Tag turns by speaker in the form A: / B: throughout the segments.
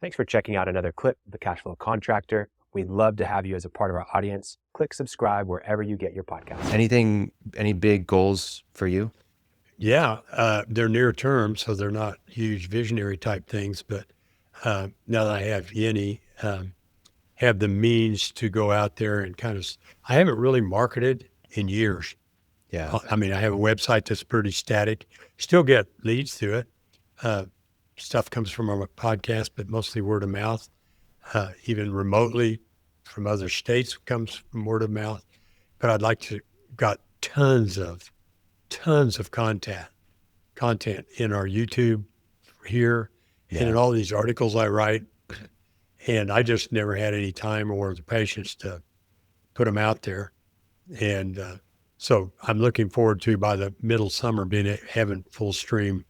A: Thanks for checking out another clip of the Cashflow Contractor. We'd love to have you as a part of our audience. Click subscribe wherever you get your podcasts.
B: Any big goals for you?
C: Yeah, they're near term, so they're not huge visionary type things. But now that I have Yeni, have the means to go out there and I haven't really marketed in years.
B: Yeah.
C: I mean, I have a website that's pretty static. Still get leads through it. Stuff comes from our podcast, but mostly word of mouth. Even remotely from other states comes from word of mouth. But I'd like to got tons of content in our YouTube here and in all these articles I write. And I just never had any time or the patience to put them out there. And so I'm looking forward to, by the middle summer, having full stream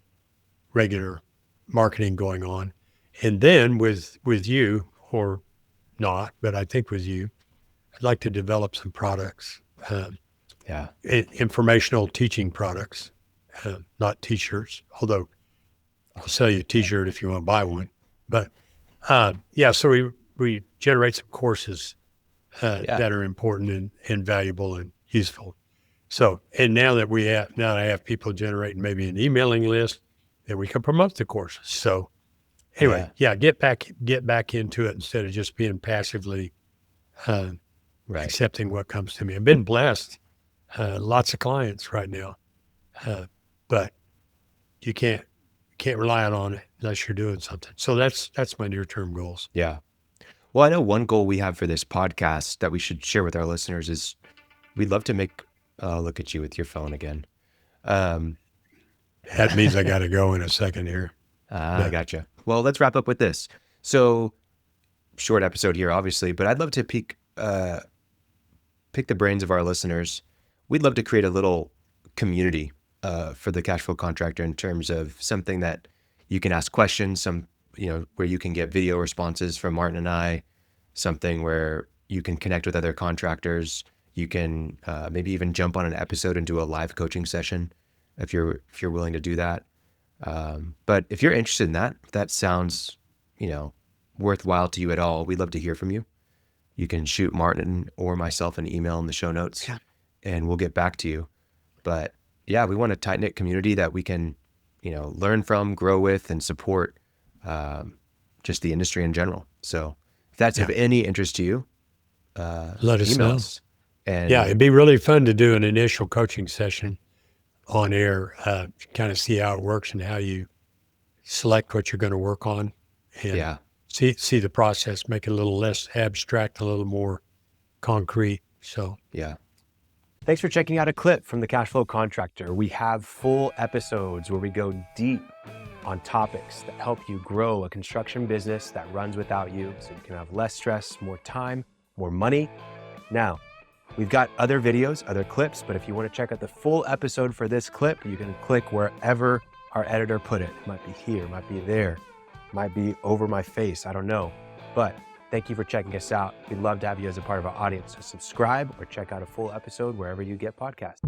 C: regular marketing going on. And then with you, or not, but I think with you, I'd like to develop some products. Informational teaching products, not t-shirts, although I'll sell you a t-shirt if you want to buy one. But so we generate some courses that are important and valuable and useful. So, and now that I have people generating maybe an emailing list, then we can promote the courses. So anyway, get back into it instead of just being passively accepting what comes to me. I've been blessed. Lots of clients right now, but you can't rely on it unless you're doing something. So that's my near-term goals.
B: Yeah. Well, I know one goal we have for this podcast that we should share with our listeners is we'd love to make, look at you with your phone again.
C: That means I got to go in a second here.
B: I gotcha. Well, let's wrap up with this. So short episode here, obviously, but I'd love to pick the brains of our listeners. We'd love to create a little community for the Cashflow Contractor in terms of something that you can ask questions, where you can get video responses from Martin and I, something where you can connect with other contractors. You can maybe even jump on an episode and do a live coaching session if you're willing to do that. But if you're interested in that, if that sounds, worthwhile to you at all, we'd love to hear from you. You can shoot Martin or myself an email in the show notes.
A: Yeah.
B: And we'll get back to you. But yeah, we want a tight-knit community that we can, learn from, grow with, and support just the industry in general. So if that's of any interest to you,
C: let us know.
B: And
C: it'd be really fun to do an initial coaching session on air, kind of see how it works and how you select what you're going to work on. And see the process, make it a little less abstract, a little more concrete. So
A: Thanks for checking out a clip from the Cashflow Contractor. We have full episodes where we go deep on topics that help you grow a construction business that runs without you, so you can have less stress, more time, more money. Now, we've got other videos, other clips, but if you want to check out the full episode for this clip, you can click wherever our editor put it. It might be here, might be there, might be over my face, I don't know. But thank you for checking us out. We'd love to have you as a part of our audience. So subscribe or check out a full episode wherever you get podcasts.